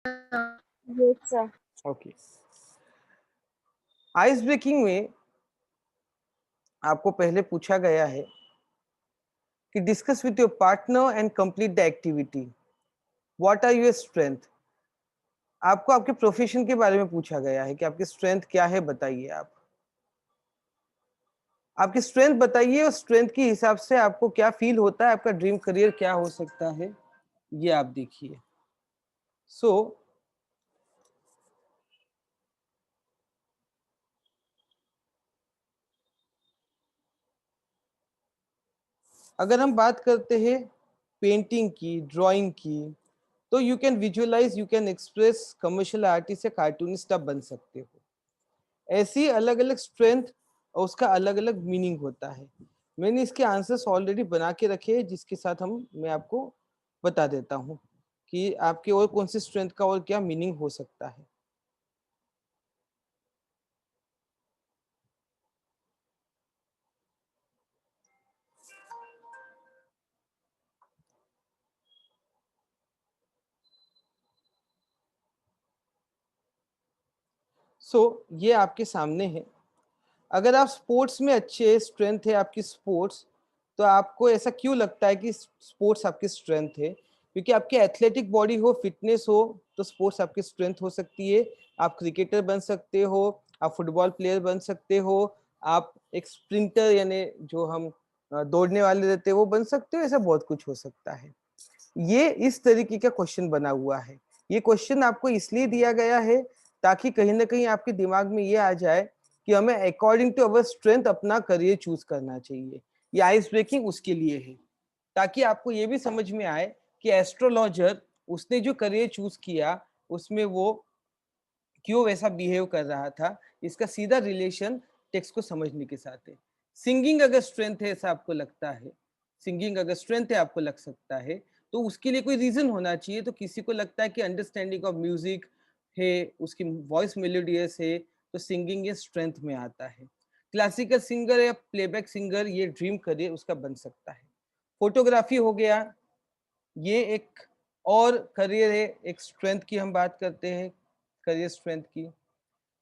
Yes, sir. Okay, ice breaking में आपको पहले पूछा गया है कि discuss with your partner and complete the activity. What are your strength? आपको आपके प्रोफेशन के बारे में पूछा गया है कि आपकी स्ट्रेंथ क्या है, बताइए। आप आपकी स्ट्रेंथ बताइए और स्ट्रेंथ के हिसाब से आपको क्या फील होता है, आपका ड्रीम करियर क्या हो सकता है, ये आप देखिए। सो अगर हम बात करते हैं पेंटिंग की, ड्राइंग की, तो you can visualise, you can express, commercial artist या कार्टूनिस्ट आप बन सकते हो। ऐसी अलग अलग स्ट्रेंथ और उसका अलग अलग मीनिंग होता है। मैंने इसके आंसर्स ऑलरेडी बना के रखे हैं, जिसके साथ मैं आपको बता देता हूँ कि आपके और कौन सी स्ट्रेंथ का और क्या मीनिंग हो सकता है। ये आपके सामने है। अगर आप स्पोर्ट्स में अच्छे, स्ट्रेंथ है आपकी स्पोर्ट्स, तो आपको ऐसा क्यों लगता है कि स्पोर्ट्स आपकी स्ट्रेंथ है? क्योंकि आपकी एथलेटिक बॉडी हो, फिटनेस हो, तो स्पोर्ट्स आपकी स्ट्रेंथ हो सकती है। आप क्रिकेटर बन सकते हो, आप फुटबॉल प्लेयर बन सकते हो, आप एक स्प्रिंटर यानी जो हम दौड़ने वाले रहते हैं वो बन सकते हो। ऐसा बहुत कुछ हो सकता है। ये इस तरीके का क्वेश्चन बना हुआ है। ये क्वेश्चन आपको इसलिए दिया गया है ताकि कहीं ना कहीं आपके दिमाग में ये आ जाए कि हमें अकॉर्डिंग टू अवर स्ट्रेंथ अपना करियर चूज करना चाहिए। ये आइस ब्रेकिंग उसके लिए है, ताकि आपको ये भी समझ में आए कि एस्ट्रोलॉजर उसने जो करियर चूज किया उसमें वो क्यों वैसा बिहेव कर रहा था। इसका सीधा रिलेशन टेक्स्ट को समझने के साथ है। सिंगिंग अगर स्ट्रेंथ है, ऐसा आपको लगता है, सिंगिंग अगर स्ट्रेंथ है आपको लग सकता है, तो उसके लिए कोई रीजन होना चाहिए। तो किसी को लगता है कि अंडरस्टैंडिंग ऑफ म्यूजिक है, उसकी वॉइस मेलोडियस है, तो सिंगिंग ये स्ट्रेंथ में आता है। क्लासिकल सिंगर या प्लेबैक सिंगर ये ड्रीम करियर उसका बन सकता है। फोटोग्राफी हो गया, ये एक और करियर है, एक स्ट्रेंथ की हम बात करते हैं, करियर स्ट्रेंथ की।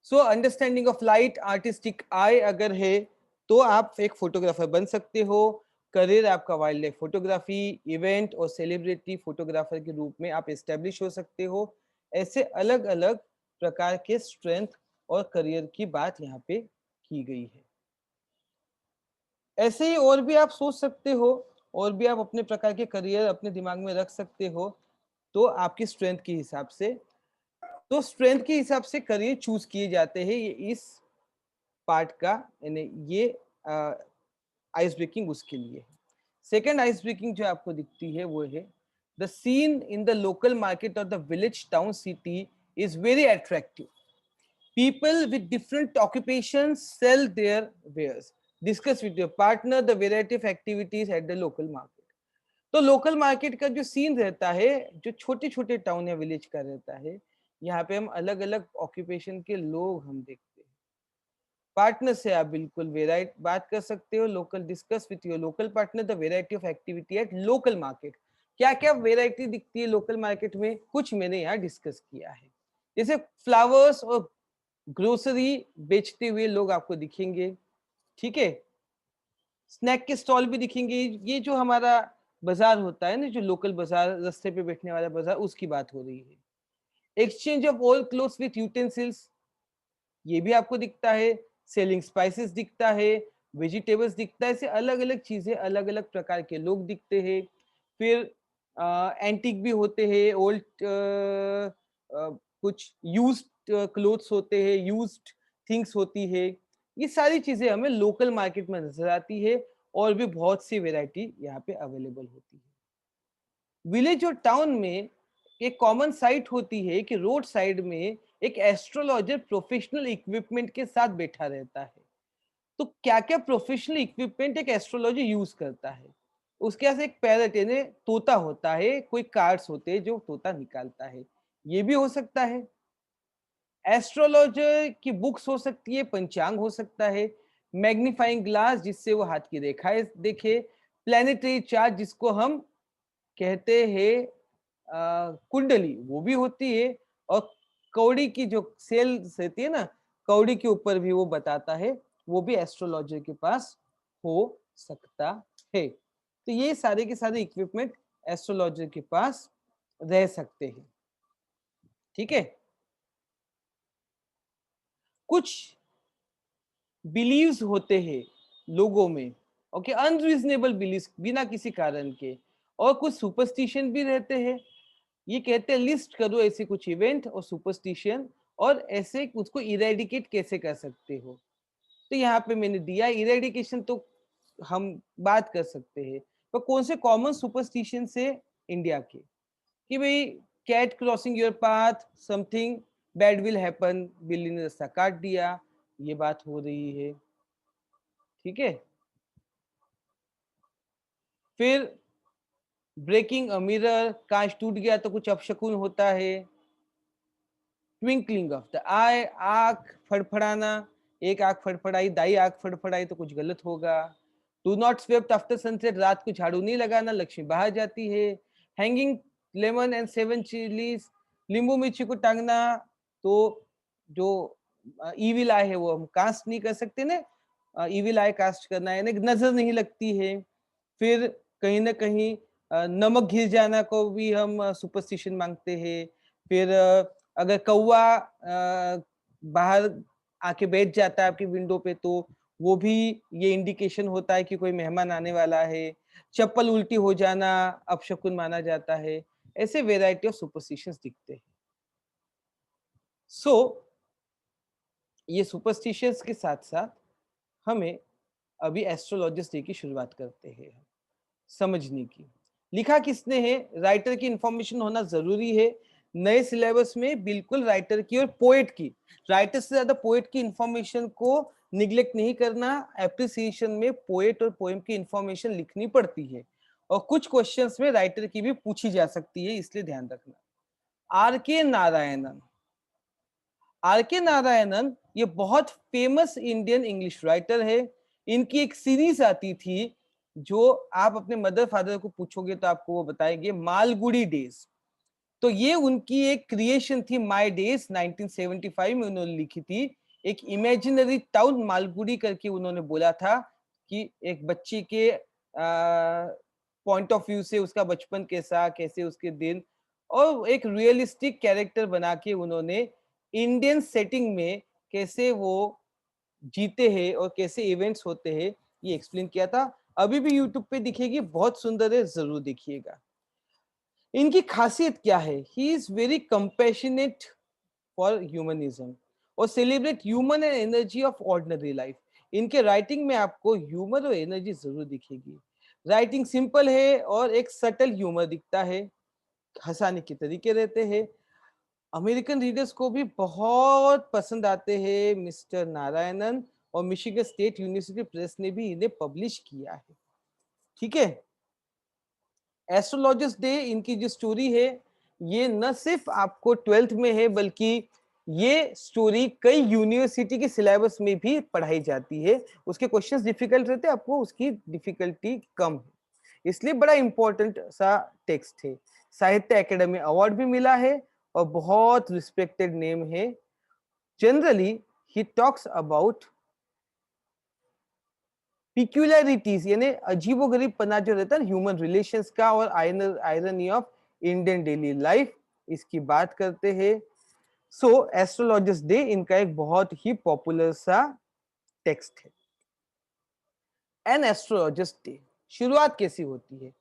So understanding of light, artistic eye अगर है तो आप एक फोटोग्राफर बन सकते हो। करियर आपका वाइल्ड लाइफ फोटोग्राफी, इवेंट और सेलिब्रिटी फोटोग्राफर के रूप में आप एस्टेब्लिश हो सकते हो। ऐसे अलग अलग प्रकार के स्ट्रेंथ और करियर की बात यहाँ पे की गई है। ऐसे ही और भी आप सोच सकते हो, और भी आप अपने प्रकार के करियर अपने दिमाग में रख सकते हो, तो आपकी स्ट्रेंथ के हिसाब से, तो स्ट्रेंथ के हिसाब से करियर चूज किए जाते हैं। ये इस पार्ट का यानी ये आइस ब्रेकिंग उसके लिए है। सेकेंड आइस ब्रेकिंग जो आपको दिखती है वो है the scene in the local market और the village town city is very attractive. People with different occupations sell their wares. Discuss with your partner the variety of activities at the local market. तो local market का जो scene रहता है, जो छोटे छोटे town या विलेज का रहता है, यहाँ पे हम अलग अलग ऑक्यूपेशन के लोग हम देखते हैं। पार्टनर से आप बिल्कुल वेराइट बात कर सकते हो। Local, discuss with your local partner the variety of activity at local market. क्या क्या वेराइटी दिखती है लोकल मार्केट में, कुछ मैंने यहाँ डिस्कस किया है। जैसे फ्लावर्स और ग्रोसरी बेचते हुए लोग आपको दिखेंगे, ठीक है। स्नैक के स्टॉल भी दिखेंगे। ये जो हमारा बाजार होता है ना, जो लोकल बाजार, रास्ते पे बैठने वाला बाजार, उसकी बात हो रही है। Exchange of old clothes with utensils, ये भी आपको दिखता है। सेलिंग स्पाइसेस दिखता है, वेजिटेबल्स दिखता है। ऐसे अलग अलग चीजें, अलग अलग प्रकार के लोग दिखते हैं। फिर एंटीक भी होते हैं, ओल्ड कुछ यूज्ड क्लोथ्स होते हैं, यूज्ड थिंग्स होती है। ये सारी चीजें हमें लोकल मार्केट में नजर आती है, और भी बहुत सी वेराइटी यहाँ पे अवेलेबल होती है। विलेज और टाउन में एक कॉमन साइट होती है कि रोड साइड में एक एस्ट्रोलॉजर प्रोफेशनल इक्विपमेंट के साथ बैठा रहता है। तो क्या क्या प्रोफेशनल इक्विपमेंट एक एस्ट्रोलॉजर यूज करता है? उसके पास एक पैरट यानी तोता होता है, कोई कार्ड्स होते हैं जो तोता निकालता है, ये भी हो सकता है। एस्ट्रोलॉजर की बुक्स हो सकती है, पंचांग हो सकता है, मैग्नीफाइंग ग्लास जिससे वो हाथ की रेखाएं देखे, प्लेनेटरी चार्ट जिसको हम कहते हैं कुंडली, वो भी होती है। और कौड़ी की जो सेल्स रहती है ना, कौड़ी के ऊपर भी वो बताता है, वो भी एस्ट्रोलॉजर के पास हो सकता है। तो ये सारे के सारे इक्विपमेंट एस्ट्रोलॉजर के पास रह सकते हैं। ठीक है, कुछ बिलीव्स होते हैं लोगों में, ओके, अनरीजनेबल बिलीव्स बिना किसी कारण के, और कुछ सुपरस्टिशन भी रहते हैं। ये कहते हैं लिस्ट करो ऐसे कुछ इवेंट और सुपरस्टिशन, और ऐसे उसको इरेडिकेट कैसे कर सकते हो। तो यहाँ पे मैंने दिया, इरेडिकेशन तो हम बात कर सकते हैं, पर कौन से कॉमन सुपरस्टिशन से इंडिया के, कि भाई cat crossing your path, something bad will happen, बिल्ली ने रास्ता काट दिया, ये बात हो रही है। ठीक है, फिर ब्रेकिंग अ मिरर, कांच टूट गया तो कुछ अपशकुन होता है। ट्विंकलिंग ऑफ द आई, आंख फड़फड़ाना, एक आंख फड़फड़ाई, दाई आंख फड़फड़ाई तो कुछ गलत होगा। Do not swept after sunset, रात को झाड़ू नहीं लगाना, लक्ष्मी बाहर जाती है। हैंगिंग लेमन एंड 7 चिलीज, नींबू मिर्ची को टांगना, तो जो इविल आई है वो हम कास्ट नहीं कर सकते ना, इविल आई कास्ट करना है, नजर नहीं लगती है। फिर कहीं ना कहीं नमक घिस जाना को भी हम सुपरस्टिशन मांगते हैं। फिर अगर कौवा बाहर आके बैठ जाता है आपकी विंडो पे, तो वो भी ये इंडिकेशन होता है कि कोई मेहमान आने वाला है। चप्पल उल्टी हो जाना अपशकुन माना जाता है। ऐसे वेराइटी ऑफ सुपरस्टिशंस दिखते हैं। सो ये सुपरस्टिशंस के साथ साथ हमें अभी एस्ट्रोलॉजिस्ट डे की शुरुआत करते हैं समझने की। लिखा किसने है, राइटर की इंफॉर्मेशन होना जरूरी है नए सिलेबस में, बिल्कुल राइटर की और पोएट की, राइटर से ज्यादा पोएट की इंफॉर्मेशन को निग्लेक्ट नहीं करना। एप्रिसिएशन में पोएट और पोएम की इंफॉर्मेशन लिखनी पड़ती है, और कुछ क्वेश्चंस में राइटर की भी पूछी जा सकती है, इसलिए ध्यान रखना। आर के नारायणन, आर के नारायणन ये बहुत फेमस इंडियन इंग्लिश राइटर है। इनकी एक सीरीज आती थी, जो आप अपने मदर फादर को पूछोगे तो आपको वो बताएंगे, मालगुडी डेज। तो ये उनकी एक क्रिएशन थी, माय डेज 1975 में उन्होंने लिखी थी। एक इमेजिनरी टाउन मालगुडी करके उन्होंने बोला था कि एक बच्चे के पॉइंट ऑफ व्यू से उसका बचपन कैसा, कैसे उसके दिन, और एक रियलिस्टिक कैरेक्टर बना के उन्होंने इंडियन सेटिंग में कैसे वो जीते हैं और कैसे इवेंट्स होते हैं, ये एक्सप्लेन किया था। अभी भी यूट्यूब पे दिखेगी, बहुत सुंदर है, जरूर देखिएगा। इनकी खासियत क्या है, he is very compassionate for humanism, और celebrate human and energy of ordinary life. इनके राइटिंग में आपको ह्यूमर और एनर्जी जरूर दिखेगी। राइटिंग सिंपल है और एक सटल ह्यूमर दिखता है, हंसाने के तरीके रहते हैं। अमेरिकन रीडर्स को भी बहुत पसंद आते हैं मिस्टर नारायणन, और मिशिगन स्टेट यूनिवर्सिटी प्रेस ने भी इन्हें पब्लिश किया है। ठीक है, एस्ट्रोलॉजिस्ट डे इनकी जो स्टोरी है, ये न सिर्फ आपको 12th में है, बल्कि ये स्टोरी कई यूनिवर्सिटी के सिलेबस में भी पढ़ाई जाती है। उसके क्वेश्चंस डिफिकल्ट रहते हैं, आपको उसकी डिफिकल्टी कम है, इसलिए बड़ा इंपॉर्टेंट सा टेक्स्ट है। साहित्य एकेडमी अवार्ड भी मिला है, और बहुत रिस्पेक्टेड नेम है। जनरली ही टॉक्स अबाउट पिक्यूलरिटीज, यानी अजीबोगरीब पना जो रहता है ह्यूमन रिलेशंस का, और irony of Indian daily life, इसकी बात करते हैं। सो एस्ट्रोलॉजिस्ट डे इनका एक बहुत ही पॉपुलर सा टेक्स्ट है। एन एस्ट्रोलॉजिस्ट डे शुरुआत कैसी होती है?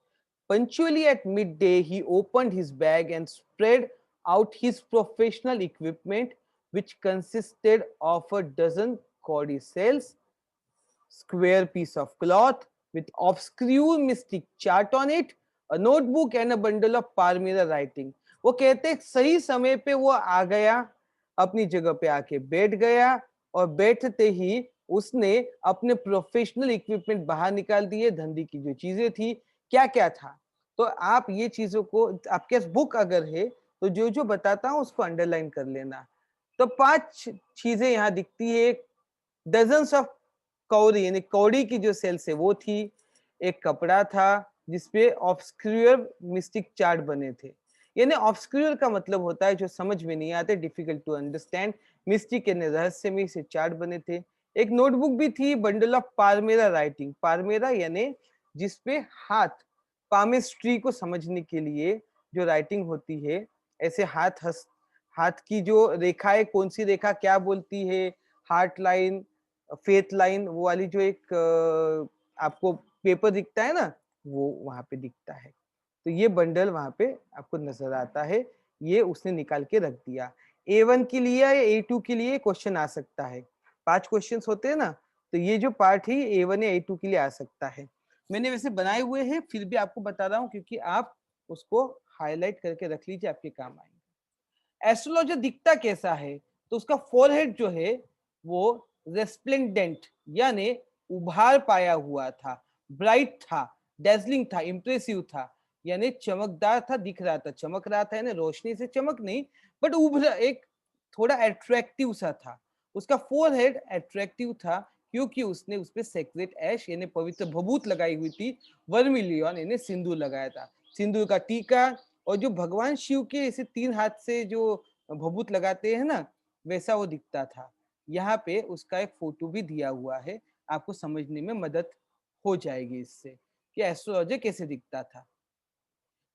Punctually at mid day he opened his bag and spread out his professional equipment, which consisted of a dozen codicils, square piece of cloth with obscure mystic chart on it, a notebook and a bundle of Parmira writing. वो कहते सही समय पे वो आ गया, अपनी जगह पे आके बैठ गया, और बैठते ही उसने अपने प्रोफेशनल इक्विपमेंट बाहर निकाल दिए, धंधे की जो चीजें थी। क्या क्या था, तो आप ये चीजों को, आपके पास बुक अगर है तो जो जो बताता हूं उसको अंडरलाइन कर लेना। तो 5 चीजें यहाँ दिखती है। डजन्स ऑफ कौड़ी, यानी कौड़ी की जो सेल्स है वो थी। एक कपड़ा था जिसपे ऑब्सक्यूर मिस्टिक चार्ट बने थे। यानी ऑब्सक्यूर का मतलब होता है जो समझ में नहीं आते, डिफिकल्ट टू अंडरस्टैंड, मिस्टिक यानी रहस्यमय से चार्ट बने थे। एक नोटबुक भी थी, बंडल ऑफ पारमेरा राइटिंग, पारमेरा यानी जिसपे हाथ, पामिस्ट्री को समझने के लिए जो राइटिंग होती है, ऐसे हाथ की जो रेखा है, कौन सी रेखा क्या बोलती है, हार्ट लाइन, फेथ लाइन, वो वाली जो एक आपको पेपर दिखता है ना, वो वहां पे दिखता है। तो ये बंडल वहां पे आपको नजर आता है, ये उसने निकाल के रख दिया। A1 के लिए या A2 के लिए क्वेश्चन आ सकता है, 5 क्वेश्चंस होते हैं ना, तो ये जो पार्ट है A1 या A2 के लिए आ सकता है। मैंने वैसे बनाए हुए हैं, फिर भी आपको बता रहा हूँ क्योंकि आप उसको हाईलाइट करके रख लीजिए, आपके काम आएंगे। एस्ट्रोलॉजर दिखता कैसा है, तो उसका फोरहेड जो है वो रेस्प्लेंडेंट यानी उभार पाया हुआ था, ब्राइट था, डेजलिंग था, इंप्रेसिव था, यानी चमकदार था, दिख रहा था, चमक रहा था, यानी रोशनी से चमक नहीं, बट उभरा, एक थोड़ा अट्रैक्टिव सा था। उसका फोरहेड अट्रैक्टिव था क्योंकि उसने उस पर सेक्रेट ऐश यानी पवित्र भभूत लगाई हुई थी, वर्मिलियन यानी सिंदूर लगाया था, सिंदूर का टीका, और जो भगवान शिव के ऐसे 3 हाथ से जो भभूत लगाते हैं ना, वैसा वो दिखता था। यहाँ पे उसका एक फोटो भी दिया हुआ है, आपको समझने में मदद हो जाएगी इससे कि एस्ट्रोलॉजर कैसे दिखता था।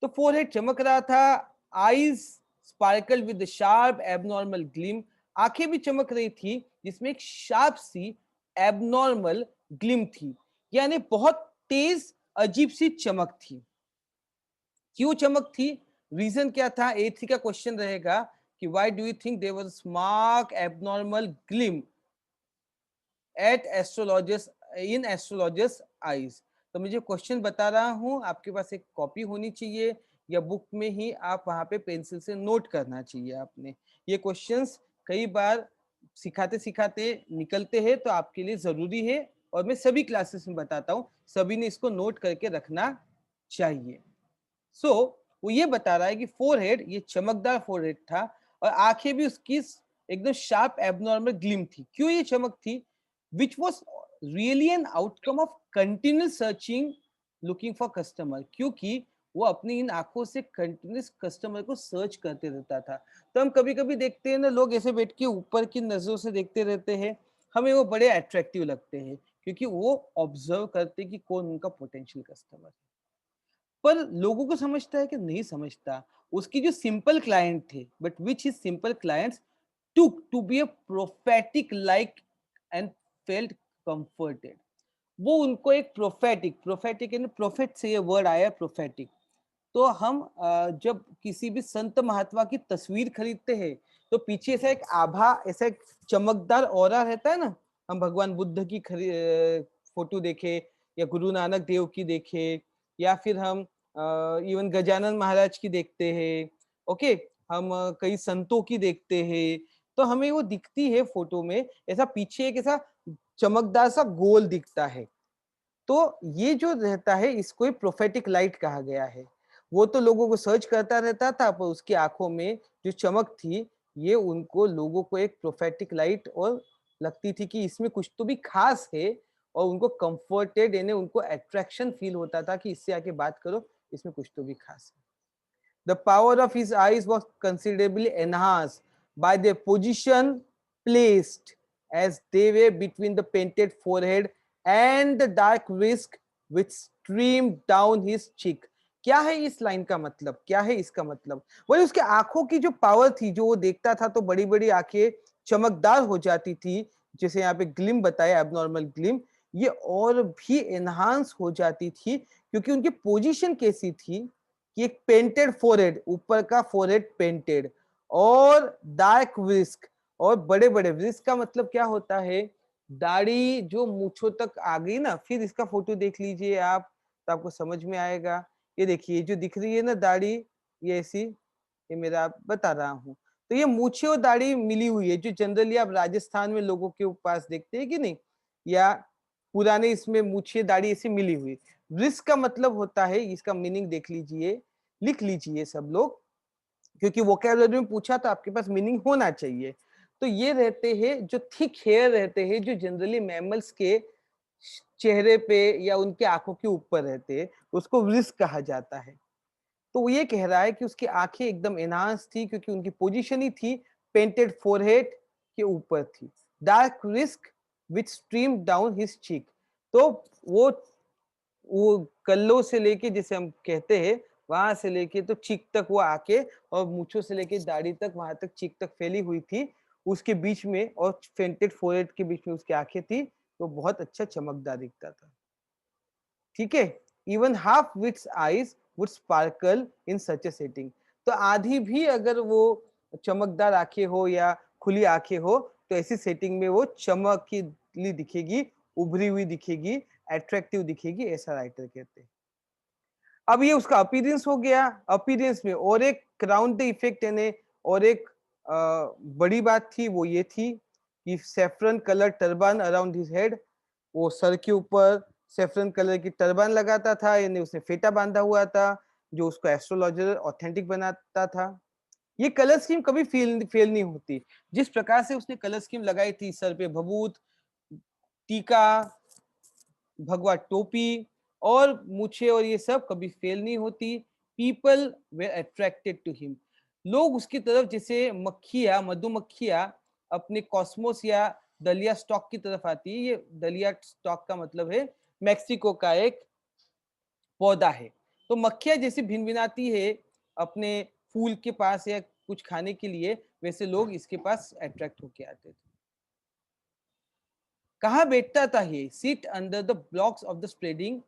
तो फोरहेड चमक रहा था, eyes sparkle with sharp abnormal gleam, आंखें भी चमक रही थी जिसमें एक शार्प सी एबनॉर्मल ग्लिम थी, यानी बहुत तेज अजीब सी चमक थी। क्यों चमक थी, रीजन क्या था, A3 का क्वेश्चन रहेगा कि why do you think there was smirk abnormal gleam at astrologers in astrologer's eyes. तो मुझे क्वेश्चन बता रहा हूं, आपके पास एक कॉपी होनी चाहिए या बुक में ही आप वहां पे पेंसिल से नोट करना चाहिए आपने। ये क्वेश्चंस कई बार सिखाते सिखाते निकलते हैं, तो आपके लिए जरूरी है, और मैं सभी क्लासेस में बताता हूँ, सभी ने इसको नोट करके रखना चाहिए। वो ये बता रहा है कि फोरहेड, ये चमकदार फोरहेड था, और आंखें भी उसकी एकदम शार्प एबनॉर्मल ग्लिम थी। क्यों ये चमक थी, which was really an outcome of continuous searching looking for customer, क्योंकि वो अपनी इन आंखों से कंटिन्यूस कस्टमर को सर्च करते रहता था। तो हम कभी कभी देखते हैं ना, लोग ऐसे बैठ के ऊपर की नजरों से देखते रहते हैं, हमें वो बड़े अट्रैक्टिव लगते हैं क्योंकि वो ऑब्जर्व करते कि कौन उनका पोटेंशियल कस्टमर है। पर लोगों को समझता है कि नहीं समझता, उसकी जो सिंपल क्लाइंट थे, but which his simple clients took to be a prophetic like and felt comforted। वो उनको एक प्रोफेटिक यानी प्रोफेट से ये वर्ड आया प्रोफेटिक। तो हम जब किसी भी संत महात्मा की तस्वीर खरीदते हैं, तो पीछे से एक आभा, ऐसा एक चमकदार ऑरा रहता है ना। हम भगवान बुद्ध की फोटो देखे, या गुरु नानक देव की देखे, या फिर हम इवन गजानन महाराज की देखते हैं, ओके, हम कई संतों की देखते हैं, तो हमें वो दिखती है फोटो में, ऐसा पीछे एक ऐसा चमकदार सा गोल दिखता है। तो ये जो रहता है, इसको प्रोफेटिक लाइट कहा गया है। वो तो लोगों को सर्च करता रहता था, पर उसकी आंखों में जो चमक थी, ये उनको, लोगों को एक प्रोफेटिक लाइट और लगती थी कि इसमें कुछ तो भी खास है, और उनको कंफर्टेड यानी उनको अट्रैक्शन फील होता था कि इससे आके बात करो, इसमें कुछ तो भी खास है। The power of his eyes was considerably enhanced by their position placed as they were between the painted forehead and the dark whisk which streamed down his cheek। क्या है इस लाइन का मतलब, क्या है इसका मतलब, वही उसके आंखों की जो पावर थी, जो वो देखता था तो बड़ी बड़ी आंखें चमकदार हो जाती थी, जैसे यहाँ पे ग्लिम बताया, एबनॉर्मल ग्लिम, ये और भी एनहांस हो जाती थी क्योंकि उनकी पोजीशन कैसी थी कि एक पेंटेड फोरहेड, ऊपर का फोरहेड पेंटेड, और डार्क व्रिस्क, और बड़े बड़े व्रिस्क का मतलब क्या होता है, दाढ़ी जो मूछों तक आ गई ना। फिर इसका फोटो देख लीजिए आप, तो आपको समझ में आएगा। ये देखिए जो दिख रही है ना दाढ़ी, ये ऐसी, ये मेरा आप बता रहा हूँ, तो ये मूछे और दाढ़ी मिली हुई है, जो जनरली आप राजस्थान में लोगों के पास देखते हैं कि नहीं, या पुराने इसमें मूछे दाढ़ी ऐसी मिली हुई। रिस्क का मतलब होता है, इसका मीनिंग देख लीजिए, लिख लीजिए सब लोग, क्योंकि वोकैबुलरी में पूछा तो आपके पास मीनिंग होना चाहिए। तो ये रहते हैं जो थिक हेयर रहते हैं, जो जनरली मैमल्स के चेहरे पे या उनके आंखों के ऊपर रहते हैं, उसको व्रिस्क कहा जाता है। तो वो ये कह रहा है कि उसकी आंखें एकदम एनहांस थी क्योंकि उनकी पोजीशन ही थी पेंटेड फोरहेड के ऊपर थी। Dark risk which stream down his cheek. तो वो कल्लों से लेके, जिसे हम कहते हैं, वहां से लेके तो चीक तक वो आके, और मूंछों से लेके दाढ़ी तक, वहां तक चीक तक फैली हुई थी उसके बीच में, और पेंटेड फोरहेड के बीच में उसकी आंखें थी, तो बहुत अच्छा चमकदार दिखता था। ठीक है, even half wits eyes would sparkle in such a setting. तो आधी भी अगर वो चमकदार आंखें हो या खुली आंखें हो, तो ऐसी सेटिंग में वो चमकीली दिखेगी, उभरी हुई दिखेगी, अट्रैक्टिव दिखेगी, ऐसा राइटर कहते हैं। अब ये उसका अपीयरेंस हो गया। अपीयरेंस में और एक क्राउन द इफेक्ट यानी और एक बड़ी बात थी, वो ये थी कि saffron colour turban around his head, वो सर के ऊपर सेफ्रन कलर की टर्बान लगाता था, यानी उसने फेटा बांधा हुआ था, जो उसको एस्ट्रोलॉजर ऑथेंटिक बनाता था। ये कलर स्कीम कभी फेल नहीं होती। जिस प्रकार से उसने कलर स्कीम लगाई थी, सर पे भभूत, टीका, भगवा टोपी और मूछे, और ये सब कभी फेल नहीं होती। People were attracted to him. लोग उसकी तरफ, जैसे मक्खियां, मधुमक्खियां अपने कॉस्मोस या दलिया स्टॉक की तरफ आती है। ये दलिया स्टॉक का मतलब है मैक्सिको का एक पौधा है। तो मक्खियां जैसे भिनभिनाती है अपने फूल के पास या कुछ खाने के लिए, वैसे लोग इसके पास अट्रैक्ट होके आते थे। कहाँ बैठता था ये? Sit under the blocks of the spreading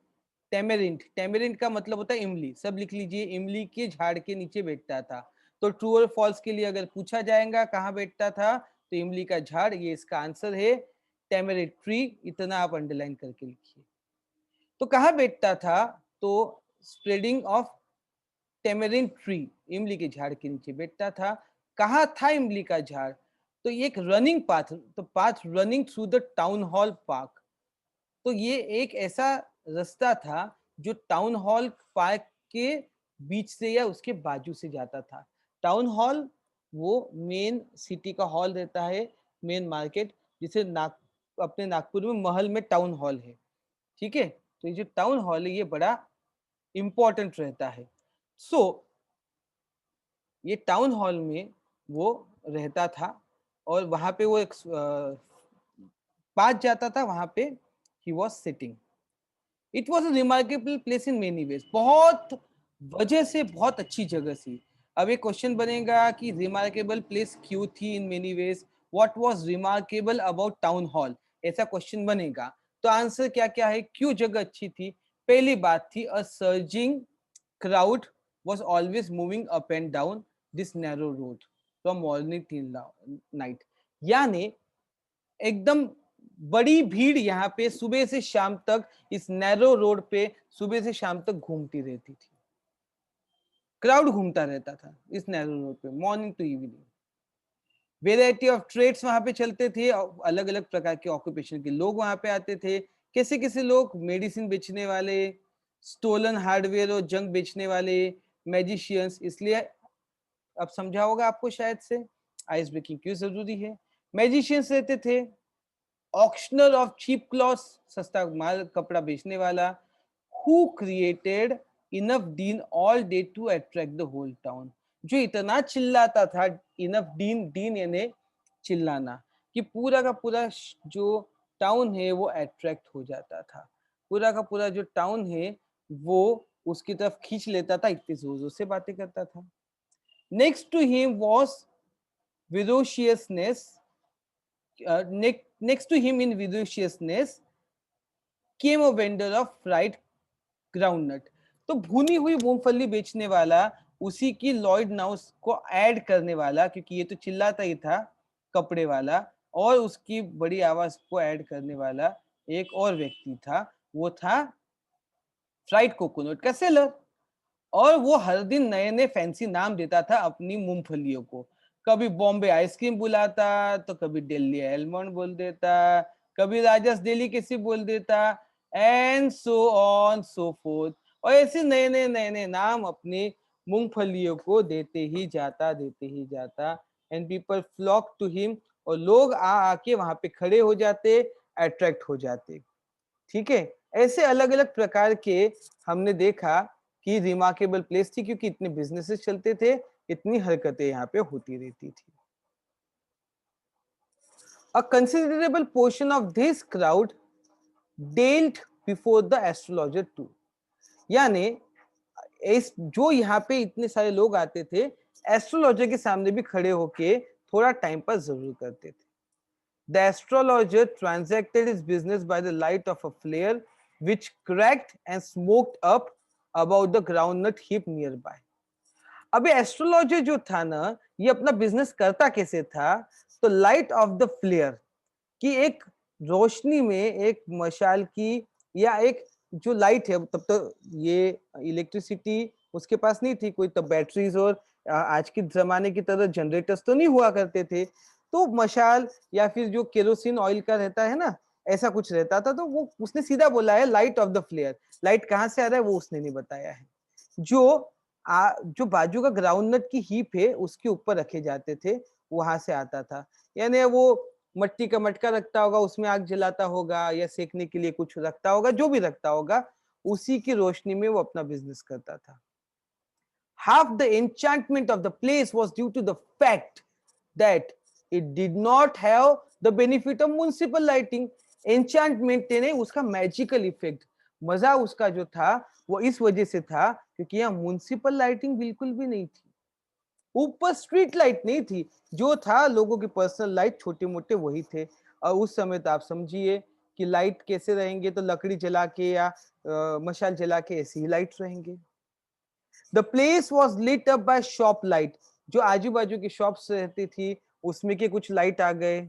tamarind. Tamarind का मतलब होता है इमली, सब लिख लीजिए, इमली के झाड़ के नीचे बैठता था। तो ट्रू और फॉल्स के लिए अगर पूछा जाएगा कहाँ बैठता था, तो इमली का झाड़, ये इसका आंसर है। टेमेरिंड ट्री, इतना आप अंडरलाइन करके लिखिए। तो कहाँ बैठता था? तो स्प्रेडिंग ऑफ टेमेरिन ट्री, इमली के झाड़ के नीचे बैठता था। कहाँ था इमली का झाड़? तो ये एक रनिंग पाथ, तो path running through the town hall park. तो ये एक ऐसा रास्ता था जो टाउन हॉल पार्क के बीच से या उसके बाजू से जाता था। टाउन हॉल वो मेन सिटी का हॉल रहता है, मेन मार्केट, जिसे अपने नागपुर में महल में टाउन हॉल है। ठीक है, तो ये जो टाउन हॉल है ये बड़ा इंपॉर्टेंट रहता है। सो ये टाउन हॉल में वो रहता था, और वहां पे वो एक पास जाता था, वहां पे he was sitting. It was a remarkable place in many ways. बहुत वजह से बहुत अच्छी जगह थी। अब एक क्वेश्चन बनेगा कि रिमार्केबल प्लेस क्यों थी in many ways, what was remarkable about town hall, ऐसा क्वेश्चन बनेगा। तो आंसर क्या क्या है, क्यों जगह अच्छी थी? पहली बात थी, a surging crowd was always moving up and down this narrow road from morning till night। यानी एकदम बड़ी भीड़ यहाँ पे सुबह से शाम तक इस नैरो रोड पे सुबह से शाम तक घूमती रहती थी। क्राउड घूमता रहता था इस नैरो रोड पे morning to evening. Variety of trades वहां पे चलते थे, अलग अलग प्रकार के ऑक्यूपेशन के लोग वहां पे आते थे। कैसे कैसे लोग? मेडिसिन बेचने वाले, स्टोलन हार्डवेयर और जंक बेचने वाले, मैजिशियंस। इसलिए अब समझा होगा आपको शायद से आइस ब्रेकिंग क्यों जरूरी है। मैजिशियंस रहते थे, ऑक्शनर ऑफ चीप क्लॉथ्स, सस्ता माल कपड़ा बेचने वाला, who created enough din all day to attract the whole town, जो इतना चिल्लाता था, इनफ डीन, डीन यानी चिल्लाना, कि पूरा का पूरा जो टाउन है वो अट्रैक्ट हो जाता था। पूरा का पूरा जो टाउन है वो उसकी तरफ खींच लेता था, इतनी जोर जोर से बातें करता था। Next to him was ferociousness. Next to him in ferociousness came a vendor of fried groundnut। तो भुनी हुई मूंगफली बेचने वाला, उसी की लॉयड नाउस को ऐड करने वाला, क्योंकि ये तो चिल्लाता ही था कपड़े वाला, और उसकी बड़ी आवाज को ऐड करने वाला एक और व्यक्ति था, वो था फ्राइड कोकोनट का सेलर। और वो हर दिन नए नए फैंसी नाम देता था अपनी मूंगफलियों को। कभी बॉम्बे आइसक्रीम बुलाता, तो कभी दिल्ली एलमंड बोल देता, कभी राजस डेलिकेसी बोल देता, and so on so fourth. और ऐसे नए नए नाम अपनी मूंगफलियों को देते ही जाता। And people flock to him, और लोग आके वहां पे खड़े हो जाते, अट्रैक्ट हो जाते। ठीक है, ऐसे अलग अलग प्रकार के हमने देखा कि रिमार्केबल प्लेस थी, क्योंकि इतने बिजनेसेस चलते थे, इतनी हरकतें यहाँ पे होती रहती थी। A considerable portion of this crowd dealt before the astrologer too. यानी इस जो यहाँ पे इतने सारे लोग आते थे, एस्ट्रोलॉजर के सामने भी खड़े होके थोड़ा टाइम पास जरूर करते थे। The astrologer transacted his business by the light of a flare which cracked and smoked up about the groundnut heap nearby. अबे एस्ट्रोलॉजर जो था ना, ये अपना बिजनेस करता कैसे था? तो लाइट ऑफ द फ्लेयर, कि एक रोशनी में एक मशाल की, या एक जो लाइट है, तब तो ये इलेक्ट्रिसिटी उसके पास नहीं थी कोई, तब बैटरीज और आज के जमाने की तरह जनरेटर्स तो नहीं हुआ करते थे, तो मशाल या फिर जो केरोसिन ऑयल का रहता है ना, ऐसा कुछ रहता था। तो वो उसने सीधा बोला है light of the flare. Light कहाँ से आ रहा है वो उसने नहीं बताया है। जो बाजू का ग्राउंडनट की हीप है उसके ऊपर रखे जाते थे, वहां से आता था। यानी वो मट्टी का मटका रखता होगा, उसमें आग जलाता होगा, या सेकने के लिए कुछ रखता होगा, जो भी रखता होगा, उसी की रोशनी में वो अपना बिजनेस करता था। Half the enchantment of the place was due to the fact that it did not have the benefit of municipal lighting. Enchantment यानी उसका मैजिकल इफेक्ट, मजा उसका जो था वो इस वजह से था क्योंकि यहाँ म्युनिसिपल लाइटिंग बिल्कुल भी नहीं थी, ऊपर स्ट्रीट लाइट नहीं थी, जो था लोगों के पर्सनल लाइट छोटे मोटे वही थे। और उस समय तो आप समझिए कि लाइट कैसे रहेंगे, तो लकड़ी जला के या मशाल जला के ऐसी ही लाइट रहेंगे। The place was lit up by shop light, जो आजू बाजू की शॉप्स रहती थी उसमें के कुछ लाइट आ गए।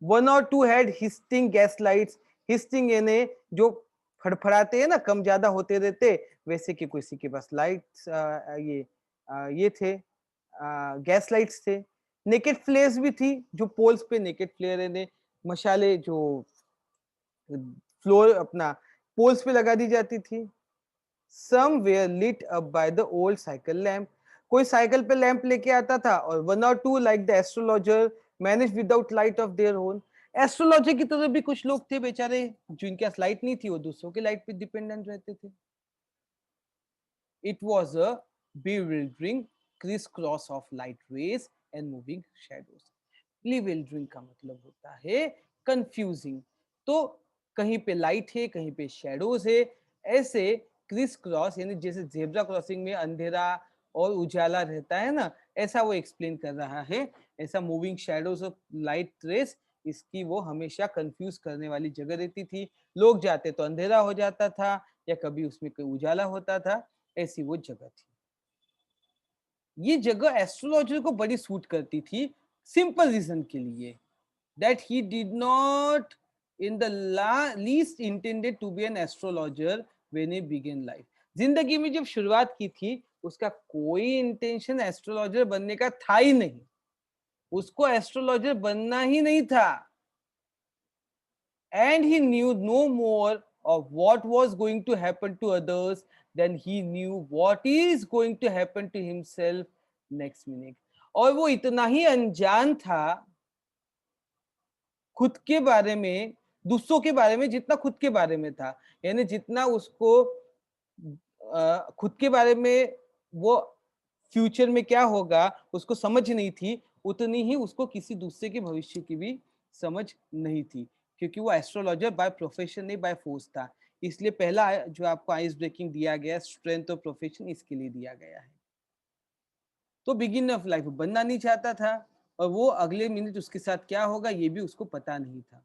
वन और टू हैड हिस्टिंग गैस लाइट्स, हिस्टिंग यानी जो फड़फड़ाते हैं ना, कम ज्यादा होते रहते, वैसे कि किसी के पास लाइट्स ये थे, गैस लाइट्स थे। नेकेड फ्लेयर्स भी थी, जो पोल्स पे नेकेड फ्लेयर यानी मशाले जो फ्लोर अपना पोल्स पे लगा दी जाती थी। Some were lit up by the old cycle lamp. कोई साइकिल पे लैंप लेके आता था, और वन और two like the astrologer manage without light of their own. Astrologer की तरह भी कुछ लोग थे बेचारे जिनके पास लाइट नहीं थी, वो दूसरों के लाइट पे डिपेंडेंट रहते थे। It was a bewildering crisscross of light rays and moving shadows. Bewildering का मतलब होता है कंफ्यूजिंग, तो कहीं पे लाइट है, कहीं पे शेडोज है, ऐसे क्रिस क्रॉस यानी जैसे जेब्रा क्रॉसिंग में अंधेरा और उजाला रहता है ना, ऐसा वो एक्सप्लेन कर रहा है। ऐसा मूविंग शेडोज और लाइट रेस, इसकी वो हमेशा कंफ्यूज करने वाली जगह रहती थी। लोग जाते तो अंधेरा हो जाता था, या कभी उसमें कोई उजाला होता था, ऐसी वो जगह थी। ये जगह एस्ट्रोलॉजर को बड़ी सूट करती थी, सिंपल रीजन के लिए, that he did not in the least intended to be an astrologer when he began life. जिंदगी में जब शुरुआत की थी, उसका कोई इंटेंशन एस्ट्रोलॉजर बनने का था ही नहीं, उसको एस्ट्रोलॉजर बनना ही नहीं था। And he knew no more of what was going to happen to others than he knew what is going to happen to himself next minute. और वो इतना ही अनजान था खुद के बारे में, दूसरों के बारे में, जितना खुद के बारे में था। यानी जितना उसको खुद के बारे में वो फ्यूचर में क्या होगा उसको समझ नहीं थी, उतनी ही उसको किसी दूसरे के भविष्य की भी समझ नहीं थी, क्योंकि वो एस्ट्रोलॉजर बाय प्रोफेशन नहीं बाय फोर्स था। इसलिए पहला जो आपको आइस ब्रेकिंग दिया गया, स्ट्रेंथ और प्रोफेशन, इसके लिए दिया गया है। तो बिगिनर ऑफ लाइफ बनना नहीं चाहता था, और वो अगले मिनट उसके साथ क्या होगा ये भी उसको पता नहीं था।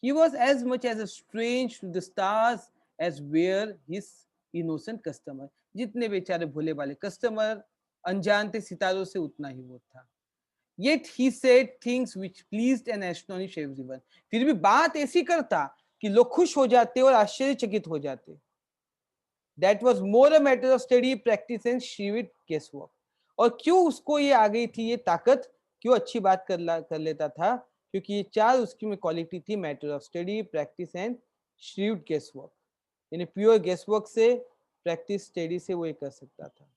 He was as much as a strange to the stars as were his innocent customer. जितने बेचारे भोले वाले कस्टमर अनजान थे सितारों से, उतना ही वो था। Yet he said things which pleased and astonished everyone. फिर भी बात ऐसी करता कि लोग खुश हो जाते और आश्चर्यचकित हो जाते। That was more a matter of study, practice and shrewd guesswork. और क्यों उसको ये आ गई थी ये ताकत, क्यों अच्छी बात कर लेता था, क्योंकि ये चार उसकी में क्वालिटी थी, matter of study, practice and shrewd guesswork. यानी प्योर गेसवर्क से, प्रैक्टिस स्टडी से वो ये कर सकता था।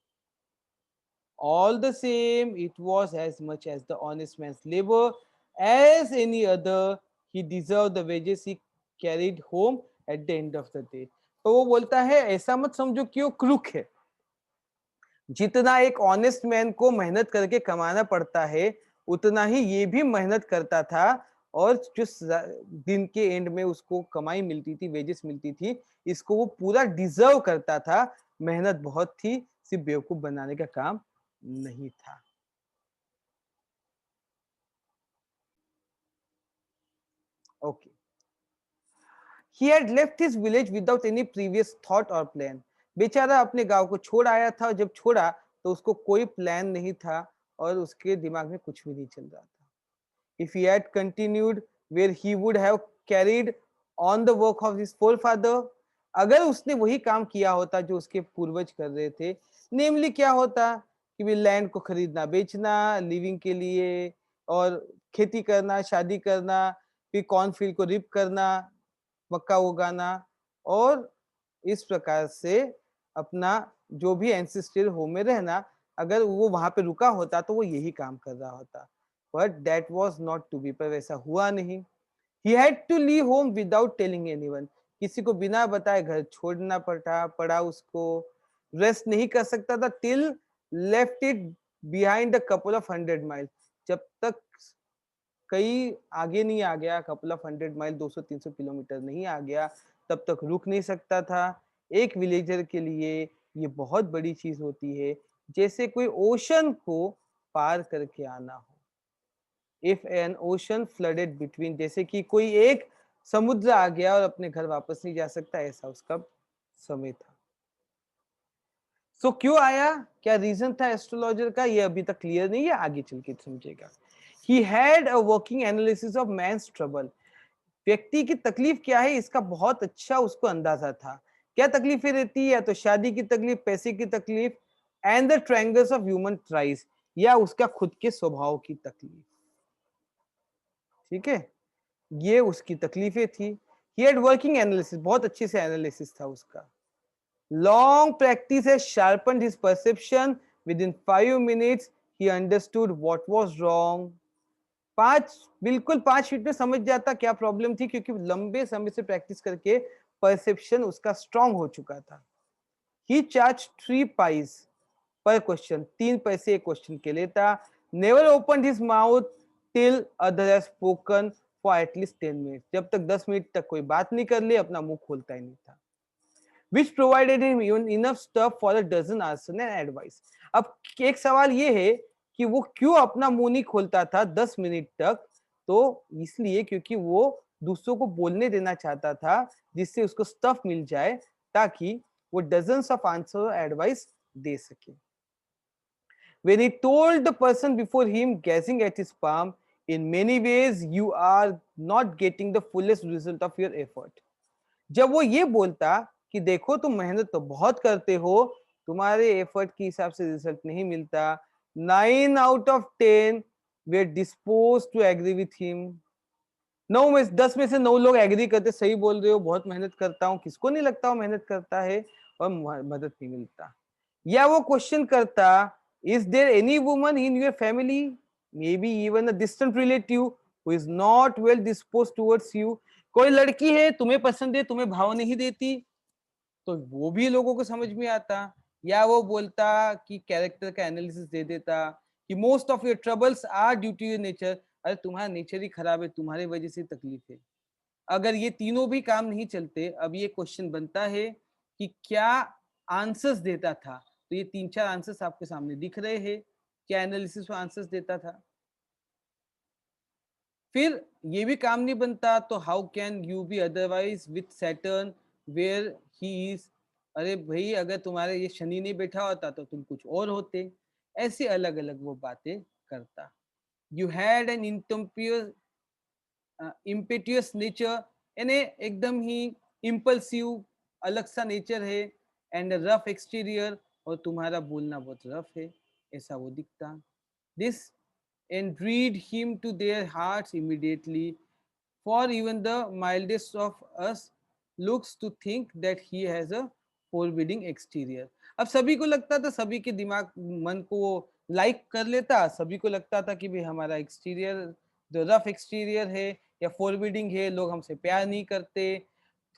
All the same, it was as much as the honest man's labor as any other. He deserved the wages he carried home at the end of the day. तो वो बोलता है ऐसा मत समझो कि वो क्रूक है, जितना एक ऑनेस्ट मैन को मेहनत करके कमाना पड़ता है, उतना ही ये भी मेहनत करता था, और जो दिन के एंड में उसको कमाई मिलती थी, वेजेस मिलती थी, इसको वो पूरा डिजर्व करता था। मेहनत बहुत थी, सिर्फ बेवकूफ बनाने का काम नहीं था। Okay, he had left his village without any previous thought और प्लान। बेचारा अपने गांव को छोड़ आया था, और जब छोड़ा तो उसको कोई प्लान नहीं था, और उसके दिमाग में कुछ भी नहीं चल रहा था। If he had continued where he would have carried on the work of his forefather, अगर उसने वही काम किया होता जो उसके पूर्वज कर रहे थे, नेमली क्या होता कि भी लैंड को खरीदना बेचना लिविंग के लिए, और खेती करना, शादी करना, फिर कॉर्नफील्ड को रिप करना, मक्का उगाना, और इस प्रकार से अपना जो भी एंसेस्ट्रियल होम में रहना। अगर वो वहां पे रुका होता तो वो यही काम कर रहा होता, but that was not to be, पर वैसा हुआ नहीं। He had to leave home without telling anyone, किसी को बिना बताए घर छोड़ना पड़ा उसको। रेस्ट नहीं कर सकता था till left it behind a couple of 100 mile, जब तक कई आगे नहीं आ गया, कपल ऑफ 100 माइल, 200-300 किलोमीटर नहीं आ गया, तब तक रुक नहीं सकता था। एक विलेजर के लिए ये बहुत बड़ी चीज होती है, जैसे कोई ओशन को पार करके आना हो। If N ocean flooded between, जैसे कि कोई एक समुद्र आ गया और अपने घर वापस नहीं जा सकता, ऐसा उसका समय था। क्यों आया, क्या रीजन था एस्ट्रोलॉजर का, ये अभी तक क्लियर नहीं है, आगे चल के समझेगा। He had a working analysis of man's trouble, व्यक्ति की तकलीफ क्या है इसका बहुत अच्छा उसको अंदाजा था। क्या तकलीफें रहती है, या तो शादी की तकलीफ, पैसे की तकलीफ, and the triangles of human tries, या उसका खुद के स्वभाव की तकलीफ। ठीक है, ये उसकी तकलीफें थी। ही हैड वर्किंग एनालिसिस, बहुत अच्छे से एनालिसिस था उसका। Long practice has sharpened his perception, within 5 minutes he understood what was wrong. बिल्कुल 5 मिनट में समझ जाता क्या प्रॉब्लम थी, क्योंकि लंबे समय से प्रैक्टिस करके परसेप्शन उसका स्ट्रांग हो चुका था। ही चार्ज 3 पाइस पर क्वेश्चन, 3 पैसे एक क्वेश्चन के लेता। Never open his mouth till other has spoken for at least 10 minute, जब तक 10 मिनट तक कोई बात नहीं कर ले अपना मुंह खोलता ही नहीं था। Which provided him enough stuff for a dozen answer and advice. अब एक सवाल ये है कि वो क्यों अपना मुंह नहीं खोलता था 10 मिनट तक, तो इसलिए क्योंकि वो दूसरों को बोलने देना चाहता था, जिससे उसको स्टफ मिल जाए, ताकि वो डजन्स ऑफ आंसर एडवाइस दे सके। When he told the person before him, gazing at his palm, in many ways you are not getting the fullest result of your effort. जब वो ये बोलता कि देखो तुम मेहनत तो बहुत करते हो, तुम्हारे एफर्ट के हिसाब से रिजल्ट नहीं मिलता, 9 out of 10 they dispose to agree with him. 10 में से 9 लोग एग्री करते, सही बोल रहे हो, बहुत मेहनत करता हूँ, किसको नहीं लगता वो मेहनत करता है, और मदद नहीं मिलता। या वो क्वेश्चन करता, is there any woman in your family, may be even a distant relative, who is not well dispose towards you, कोई लड़की है तुम्हें पसंद है, तुम्हें भाव नहीं देती, तो वो भी लोगों को समझ में आता। या वो बोलता कि कैरेक्टर का एनालिसिस दे देता कि most of your troubles are due to your nature, अरे तुम्हारा नेचर ही खराब है, तुम्हारी वजह से तकलीफ है। अगर ये तीनों भी काम नहीं चलते, अब ये क्वेश्चन बनता है कि क्या आंसर्स देता था, तो ये 3-4 आंसर्स आपके सामने दिख रहे हैं, क्या एनालिसिस में आंसर्स देता था। फिर ये भी काम नहीं बनता, तो how can you be otherwise with Saturn where he is, अरे भाई अगर तुम्हारे ये शनि नहीं बैठा होता तो तुम कुछ और होते। ऐसे अलग अलग वो बातें करता। यू हैड एन इम्पेटियस नेचर, यानी एकदम ही इम्पल्सिव अलग सा नेचर है, एंड रफ एक्सटीरियर, और तुम्हारा बोलना बहुत रफ है, ऐसा वो दिखता। This endeared him to their hearts immediately, for even the mildest of us looks to think that he has a forbidding exterior. अब सभी को लगता था, सभी के दिमाग मन को लाइक कर लेता, सभी को लगता था कि भाई हमारा एक्सटीरियर जो रफ एक्सटीरियर है या फॉरबिडिंग है, लोग हमसे प्यार नहीं करते,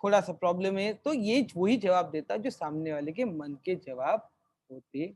थोड़ा सा प्रॉब्लम है, तो ये वही जवाब देता जो सामने वाले के मन के जवाब होते